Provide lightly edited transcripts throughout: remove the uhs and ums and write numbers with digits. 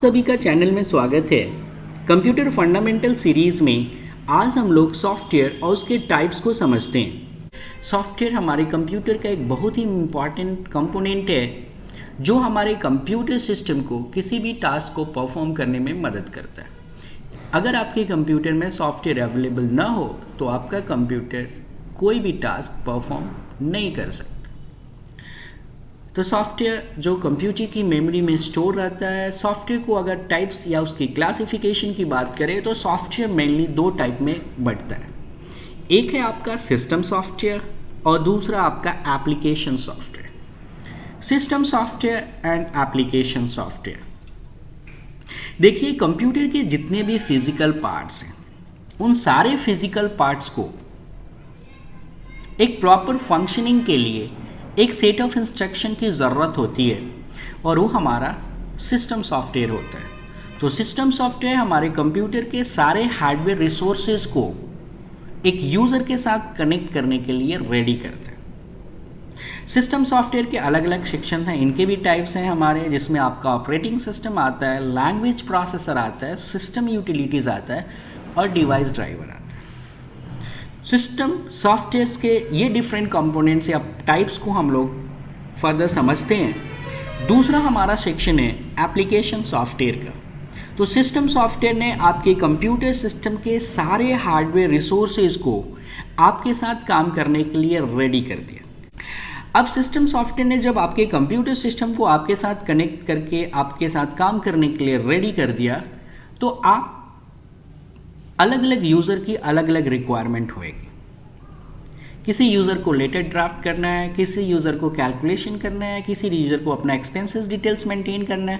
सभी का चैनल में स्वागत है। कंप्यूटर फंडामेंटल सीरीज में आज हम लोग सॉफ्टवेयर और उसके टाइप्स को समझते हैं। सॉफ्टवेयर हमारे कंप्यूटर का एक बहुत ही इम्पॉर्टेंट कंपोनेंट है जो हमारे कंप्यूटर सिस्टम को किसी भी टास्क को परफॉर्म करने में मदद करता है। अगर आपके कंप्यूटर में सॉफ्टवेयर अवेलेबल ना हो तो आपका कंप्यूटर कोई भी टास्क परफॉर्म नहीं कर सकता। तो सॉफ्टवेयर जो कंप्यूटर की मेमोरी में स्टोर रहता है, सॉफ्टवेयर को अगर टाइप्स या उसकी क्लासिफिकेशन की बात करें तो सॉफ्टवेयर मेनली दो टाइप में बढ़ता है। एक है आपका सिस्टम सॉफ्टवेयर और दूसरा आपका application software. System software and application software. देखिए, कंप्यूटर के जितने भी फिजिकल पार्ट्स हैं उन सारे फिजिकल पार्ट्स को एक प्रॉपर फंक्शनिंग के लिए एक सेट ऑफ इंस्ट्रक्शन की ज़रूरत होती है और वो हमारा सिस्टम सॉफ्टवेयर होता है। तो सिस्टम सॉफ्टवेयर हमारे कंप्यूटर के सारे हार्डवेयर रिसोर्सेज को एक यूज़र के साथ कनेक्ट करने के लिए रेडी करता है। सिस्टम सॉफ्टवेयर के अलग अलग सेक्शन हैं, इनके भी टाइप्स हैं हमारे, जिसमें आपका ऑपरेटिंग सिस्टम आता है, लैंग्वेज प्रोसेसर आता है, सिस्टम यूटिलिटीज़ आता है और डिवाइस ड्राइवर आता है। सिस्टम सॉफ्टवेयर्स के ये डिफरेंट कंपोनेंट्स या टाइप्स को हम लोग फर्दर समझते हैं। दूसरा हमारा सेक्शन है एप्लीकेशन सॉफ्टवेयर का। तो सिस्टम सॉफ्टवेयर ने आपके कंप्यूटर सिस्टम के सारे हार्डवेयर रिसोर्सेज को आपके साथ काम करने के लिए रेडी कर दिया। अब सिस्टम सॉफ्टवेयर ने जब आपके कंप्यूटर सिस्टम को आपके साथ कनेक्ट करके आपके साथ काम करने के लिए रेडी कर दिया तो आप अलग अलग यूज़र की अलग अलग रिक्वायरमेंट होएगी। किसी यूज़र को लेटर ड्राफ्ट करना है, किसी यूज़र को कैलकुलेशन करना है, किसी यूज़र को अपना एक्सपेंसेस डिटेल्स मेंटेन करना है,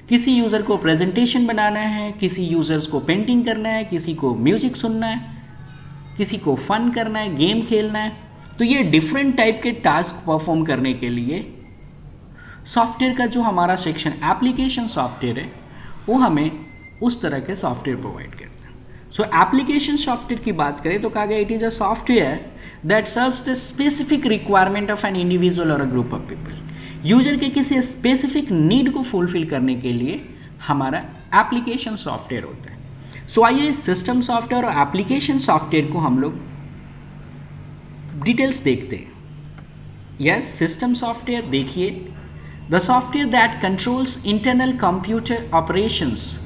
किसी यूज़र को प्रेजेंटेशन बनाना है, किसी यूज़र्स को पेंटिंग करना है, किसी को म्यूजिक सुनना है, किसी को फन करना है, गेम खेलना है। तो ये डिफरेंट टाइप के टास्क परफॉर्म करने के लिए सॉफ्टवेयर का जो हमारा सेक्शन एप्लीकेशन सॉफ्टवेयर है वो हमें उस तरह के सॉफ्टवेयर प्रोवाइड करता है। सो एप्लीकेशन सॉफ्टवेयर की बात करें तो कहा गया it is a software that serves the specific requirement of an individual और a group of people. User के किसी स्पेसिफिक नीड को फुलफिल करने के लिए हमारा एप्लीकेशन सॉफ्टवेयर होता है। सो आइए सिस्टम सॉफ्टवेयर और एप्लीकेशन सॉफ्टवेयर को हम लोग डिटेल्स देखते हैं। यस, सिस्टम सॉफ्टवेयर देखिए, the software that controls internal computer operations.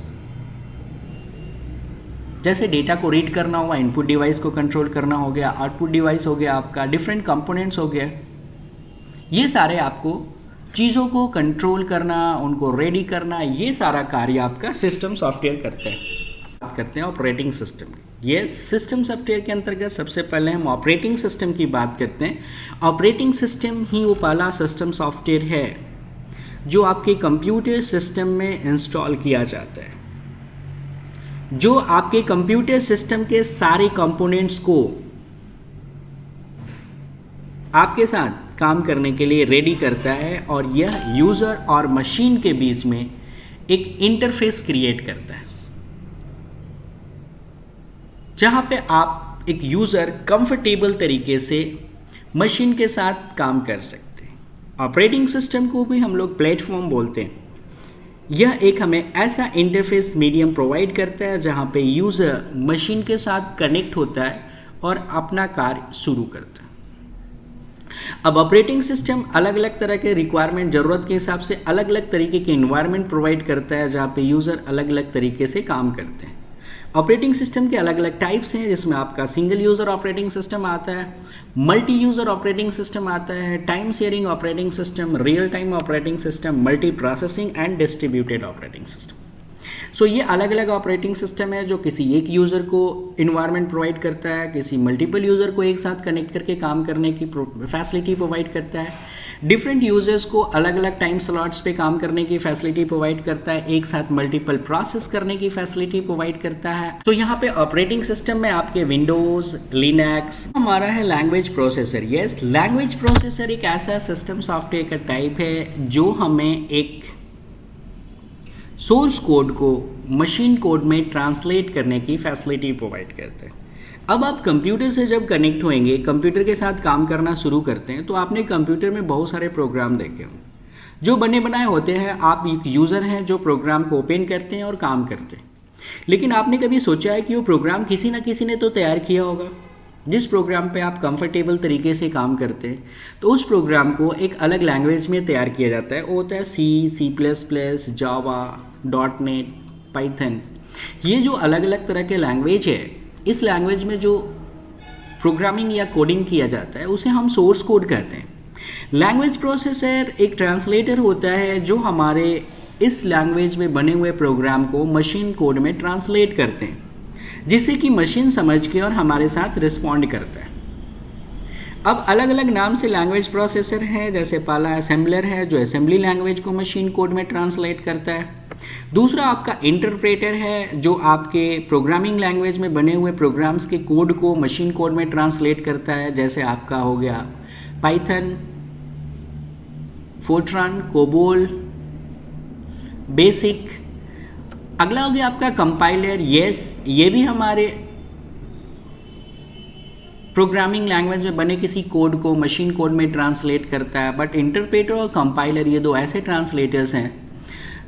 जैसे डेटा को रीड करना हुआ, इनपुट डिवाइस को कंट्रोल करना हो गया, आउटपुट डिवाइस हो गया, आपका डिफरेंट कंपोनेंट्स हो गए, ये सारे आपको चीज़ों को कंट्रोल करना, उनको रेडी करना, ये सारा कार्य आपका सिस्टम सॉफ्टवेयर करते हैं। बात करते हैं ऑपरेटिंग सिस्टम की। ये सिस्टम सॉफ्टवेयर के अंतर्गत सबसे पहले हम ऑपरेटिंग सिस्टम की बात करते हैं। ऑपरेटिंग सिस्टम ही वो पहला सिस्टम सॉफ्टवेयर है जो आपके कंप्यूटर सिस्टम में इंस्टॉल किया जाता है, जो आपके कंप्यूटर सिस्टम के सारे कंपोनेंट्स को आपके साथ काम करने के लिए रेडी करता है और यह यूज़र और मशीन के बीच में एक इंटरफेस क्रिएट करता है जहां पे आप एक यूज़र कंफर्टेबल तरीके से मशीन के साथ काम कर सकते हैं। ऑपरेटिंग सिस्टम को भी हम लोग प्लेटफॉर्म बोलते हैं। यह एक हमें ऐसा इंटरफेस मीडियम प्रोवाइड करता है जहां पे यूज़र मशीन के साथ कनेक्ट होता है और अपना कार्य शुरू करता है। अब ऑपरेटिंग सिस्टम अलग अलग तरह के रिक्वायरमेंट, ज़रूरत के हिसाब से अलग अलग तरीके के इन्वायरमेंट प्रोवाइड करता है जहां पे यूज़र अलग अलग तरीके से काम करते हैं। ऑपरेटिंग सिस्टम के अलग अलग टाइप्स हैं, जिसमें आपका सिंगल यूज़र ऑपरेटिंग सिस्टम आता है, मल्टी यूज़र ऑपरेटिंग सिस्टम आता है, time sharing operating system, real time operating system, multi processing and distributed operating system. So ये अलग अलग ऑपरेटिंग सिस्टम है जो किसी एक यूज़र को इन्वायरमेंट प्रोवाइड करता है, किसी मल्टीपल यूज़र को एक साथ कनेक्ट करके काम करने की फैसिलिटी प्रोवाइड करता है, डिफरेंट यूजर्स को अलग अलग टाइम स्लॉट्स पे काम करने की फैसिलिटी प्रोवाइड करता है, एक साथ मल्टीपल प्रोसेस करने की फैसिलिटी प्रोवाइड करता है। तो यहाँ पे ऑपरेटिंग सिस्टम में आपके विंडोज, लिनक्स, हमारा है language processor. Yes, language processor एक ऐसा सिस्टम सॉफ्टवेयर का टाइप है जो हमें एक सोर्स कोड को मशीन कोड में ट्रांसलेट करने की फैसिलिटी प्रोवाइड करते हैं। अब आप कंप्यूटर से जब कनेक्ट होंगे, कंप्यूटर के साथ काम करना शुरू करते हैं तो आपने कंप्यूटर में बहुत सारे प्रोग्राम देखे होंगे। जो बने बनाए होते हैं, आप एक यूज़र हैं जो प्रोग्राम को ओपन करते हैं और काम करते हैं। लेकिन आपने कभी सोचा है कि वो प्रोग्राम किसी ना किसी ने तो तैयार किया होगा। जिस प्रोग्राम पे आप कंफर्टेबल तरीके से काम करते हैं, तो उस प्रोग्राम को एक अलग लैंग्वेज में तैयार किया जाता है। वो होता है C++, जावा, .NET, पाइथन। ये जो अलग अलग तरह के लैंग्वेज है, इस लैंग्वेज में जो प्रोग्रामिंग या कोडिंग किया जाता है उसे हम सोर्स कोड कहते हैं। लैंग्वेज प्रोसेसर एक ट्रांसलेटर होता है जो हमारे इस लैंग्वेज में बने हुए प्रोग्राम को मशीन कोड में ट्रांसलेट करते हैं, जिससे कि मशीन समझ के और हमारे साथ रिस्पॉन्ड करता है। अब अलग अलग नाम से लैंग्वेज प्रोसेसर है, जैसे पहला असेंबलर है जो असेंबली लैंग्वेज को मशीन कोड में ट्रांसलेट करता है। दूसरा आपका इंटरप्रेटर है जो आपके प्रोग्रामिंग लैंग्वेज में बने हुए प्रोग्राम्स के कोड को मशीन कोड में ट्रांसलेट करता है, जैसे आपका हो गया पाइथन, फोर्ट्रान, कोबोल, बेसिक। अगला हो गया आपका कंपाइलर। ये भी हमारे प्रोग्रामिंग लैंग्वेज में बने किसी कोड को मशीन कोड में ट्रांसलेट करता है। बट इंटरप्रेटर और कंपाइलर ये दो ऐसे ट्रांसलेटर्स हैं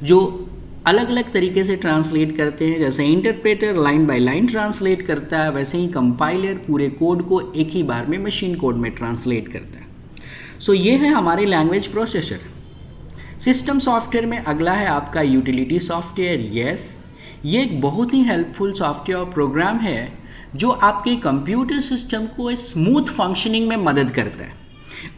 जो अलग अलग तरीके से ट्रांसलेट करते हैं। जैसे interpreter line by line translate करता है, वैसे ही कंपाइलर पूरे कोड को एक ही बार में मशीन कोड में ट्रांसलेट करता है। सो ये है हमारे लैंग्वेज प्रोसेसर। सिस्टम सॉफ्टवेयर में अगला है आपका यूटिलिटी सॉफ्टवेयर। ये एक बहुत ही हेल्पफुल सॉफ्टवेयर और प्रोग्राम है जो आपके कंप्यूटर सिस्टम को स्मूथ फंक्शनिंग में मदद करता है।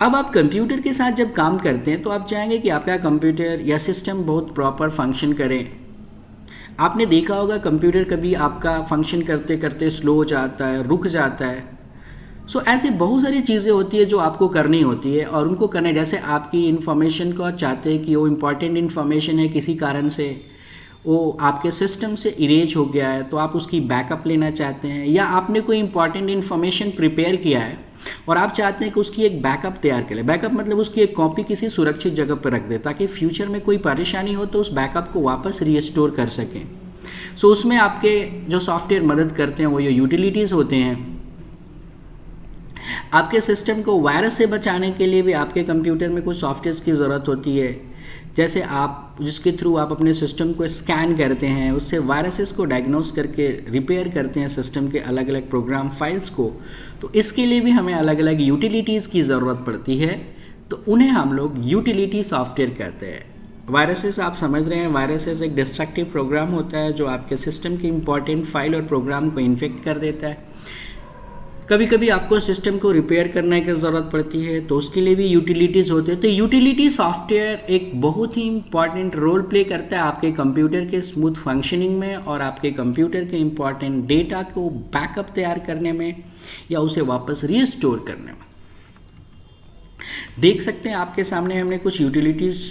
अब आप कंप्यूटर के साथ जब काम करते हैं तो आप चाहेंगे कि आपका कंप्यूटर या सिस्टम बहुत प्रॉपर फंक्शन करे। आपने देखा होगा कंप्यूटर कभी आपका फंक्शन करते करते स्लो हो जाता है, रुक जाता है। सो ऐसे बहुत सारी चीज़ें होती है जो आपको करनी होती है और उनको करने, जैसे आपकी इन्फॉर्मेशन को चाहते हैं कि वो इम्पॉर्टेंट इन्फॉर्मेशन है, किसी कारण से वो आपके सिस्टम से इरेज हो गया है तो आप उसकी बैकअप लेना चाहते हैं, या आपने कोई इंपॉर्टेंट इन्फॉर्मेशन प्रिपेयर किया है और आप चाहते हैं कि उसकी एक बैकअप तैयार करें। बैकअप मतलब उसकी एक कॉपी किसी सुरक्षित जगह पर रख दे ताकि फ्यूचर में कोई परेशानी हो तो उस बैकअप को वापस रीस्टोर कर सकें। सो उसमें आपके जो सॉफ्टवेयर मदद करते हैं वो ये यूटिलिटीज़ होते हैं। आपके सिस्टम को वायरस से बचाने के लिए भी आपके कंप्यूटर में कुछ सॉफ्टवेयर्स की ज़रूरत होती है, जैसे आप जिसके थ्रू आप अपने सिस्टम को स्कैन करते हैं, उससे वायरसेस को डायग्नोस करके रिपेयर करते हैं सिस्टम के अलग अलग प्रोग्राम फाइल्स को। तो इसके लिए भी हमें अलग अलग यूटिलिटीज़ की ज़रूरत पड़ती है, तो उन्हें हम लोग यूटिलिटी सॉफ्टवेयर कहते हैं। वायरसेस आप समझ रहे हैं, वायरसेस एक डिस्ट्रक्टिव प्रोग्राम होता है जो आपके सिस्टम की इंपॉर्टेंट फाइल और प्रोग्राम को इन्फेक्ट कर देता है। कभी कभी आपको सिस्टम को रिपेयर करने की ज़रूरत पड़ती है तो उसके लिए भी यूटिलिटीज़ होते हैं। तो यूटिलिटी सॉफ्टवेयर एक बहुत ही इंपॉर्टेंट रोल प्ले करता है आपके कंप्यूटर के स्मूथ फंक्शनिंग में और आपके कंप्यूटर के इंपॉर्टेंट डेटा को बैकअप तैयार करने में या उसे वापस रीस्टोर करने में। देख सकते हैं आपके सामने हमने कुछ यूटिलिटीज़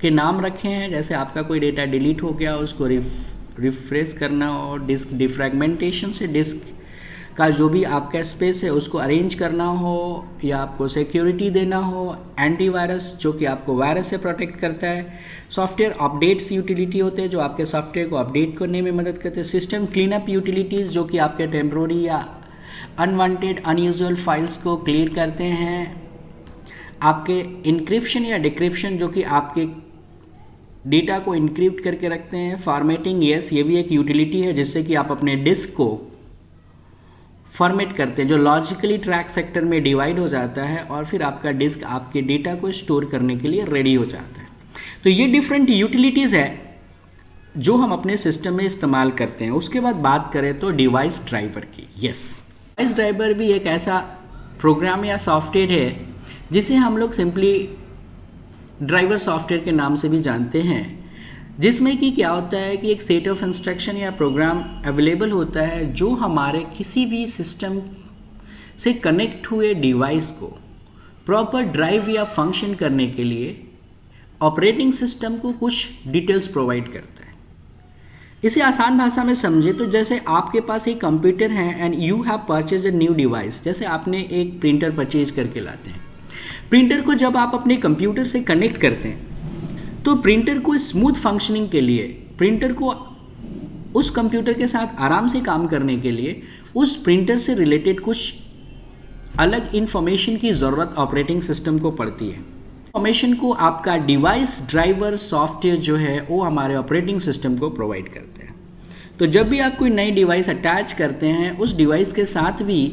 के नाम रखे हैं, जैसे आपका कोई डेटा डिलीट हो गया, उसको रिफ्रेश करना हो, डिस्क डिफ्रैगमेंटेशन से डिस्क का जो भी आपका स्पेस है उसको अरेंज करना हो, या आपको सिक्योरिटी देना हो, एंटीवायरस जो कि आपको वायरस से प्रोटेक्ट करता है। सॉफ्टवेयर अपडेट्स यूटिलिटी होते हैं जो आपके सॉफ्टवेयर को अपडेट करने में मदद करते हैं। सिस्टम क्लीनअप यूटिलिटीज़ जो कि आपके टेम्प्रोरी या अनवांटेड अनयूजुअल फाइल्स को क्लियर करते हैं। आपके इंक्रिप्शन या डिक्रिप्शन जो कि आपके डेटा को इनक्रिप्ट करके रखते हैं। फॉर्मेटिंग, ये भी एक यूटिलिटी है जिससे कि आप अपने डिस्क को फॉर्मेट करते हैं जो लॉजिकली ट्रैक सेक्टर में डिवाइड हो जाता है और फिर आपका डिस्क आपके डेटा को स्टोर करने के लिए रेडी हो जाता है। तो ये डिफरेंट यूटिलिटीज़ है जो हम अपने सिस्टम में इस्तेमाल करते हैं। उसके बाद बात करें तो डिवाइस ड्राइवर की। डिवाइस ड्राइवर भी एक ऐसा प्रोग्राम या सॉफ्टवेयर है जिसे हम लोग सिंपली ड्राइवर सॉफ्टवेयर के नाम से भी जानते हैं, जिसमें कि क्या होता है कि एक सेट ऑफ इंस्ट्रक्शन या प्रोग्राम अवेलेबल होता है जो हमारे किसी भी सिस्टम से कनेक्ट हुए डिवाइस को प्रॉपर ड्राइव या फंक्शन करने के लिए ऑपरेटिंग सिस्टम को कुछ डिटेल्स प्रोवाइड करता है। इसे आसान भाषा में समझे तो जैसे आपके पास एक कंप्यूटर है and you have purchase a new device. जैसे आपने एक प्रिंटर परचेज करके लाते हैं, प्रिंटर को जब आप अपने कंप्यूटर से कनेक्ट करते हैं तो प्रिंटर को स्मूथ फंक्शनिंग के लिए, प्रिंटर को उस कंप्यूटर के साथ आराम से काम करने के लिए उस प्रिंटर से रिलेटेड कुछ अलग इन्फॉर्मेशन की ज़रूरत ऑपरेटिंग सिस्टम को पड़ती है। इन्फॉर्मेशन को आपका डिवाइस ड्राइवर सॉफ्टवेयर जो है वो हमारे ऑपरेटिंग सिस्टम को प्रोवाइड करते हैं। तो जब भी आप कोई नई डिवाइस अटैच करते हैं, उस डिवाइस के साथ भी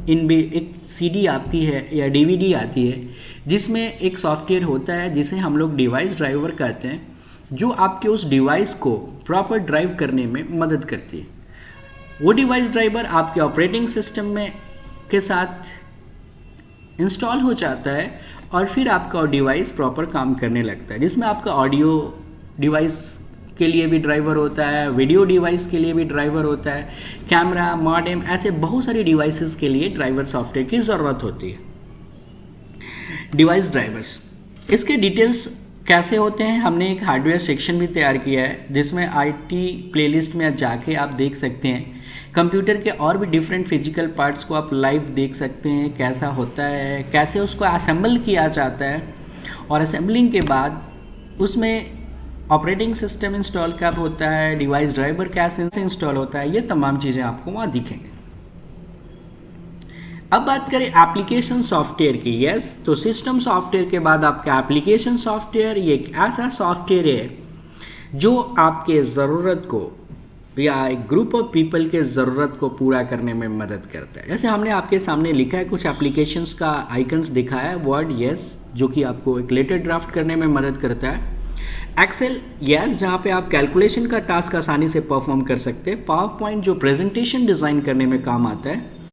एक सीडी आती है या डीवीडी आती है जिसमें एक सॉफ्टवेयर होता है जिसे हम लोग डिवाइस ड्राइवर कहते हैं, जो आपके उस डिवाइस को प्रॉपर ड्राइव करने में मदद करती है। वो डिवाइस ड्राइवर आपके ऑपरेटिंग सिस्टम में के साथ इंस्टॉल हो जाता है और फिर आपका डिवाइस प्रॉपर काम करने लगता है, जिसमें आपका ऑडियो डिवाइस के लिए भी ड्राइवर होता है, वीडियो डिवाइस के लिए भी ड्राइवर होता है, कैमरा, मॉडेम, ऐसे बहुत सारी डिवाइसेस के लिए ड्राइवर सॉफ्टवेयर की ज़रूरत होती है। डिवाइस ड्राइवर्स, इसके डिटेल्स कैसे होते हैं, हमने एक हार्डवेयर सेक्शन भी तैयार किया है जिसमें आईटी प्लेलिस्ट में जाके आप देख सकते हैं। कंप्यूटर के और भी डिफरेंट फिजिकल पार्ट्स को आप लाइव देख सकते हैं, कैसा होता है, कैसे उसको असेंबल किया जाता है, और असेंबलिंग के बाद उसमें ऑपरेटिंग सिस्टम इंस्टॉल कब होता है, डिवाइस ड्राइवर कैसे इंस्टॉल होता है, ये तमाम चीज़ें आपको वहाँ दिखेंगे। अब बात करें एप्लीकेशन सॉफ्टवेयर की। यस, तो सिस्टम सॉफ्टवेयर के बाद आपका एप्लीकेशन सॉफ्टवेयर, ये एक ऐसा सॉफ्टवेयर है जो आपके ज़रूरत को या एक ग्रुप ऑफ पीपल के ज़रूरत को पूरा करने में मदद करता है। जैसे हमने आपके सामने लिखा है, कुछ एप्लीकेशंस का आइकन्स दिखाया है, वर्ड यस जो कि आपको एक लेटर ड्राफ्ट करने में मदद करता है, एक्सेल यस जहाँ पे आप कैलकुलेशन का टास्क आसानी से परफॉर्म कर सकते हैं, पावर पॉइंट जो प्रेजेंटेशन डिज़ाइन करने में काम आता है,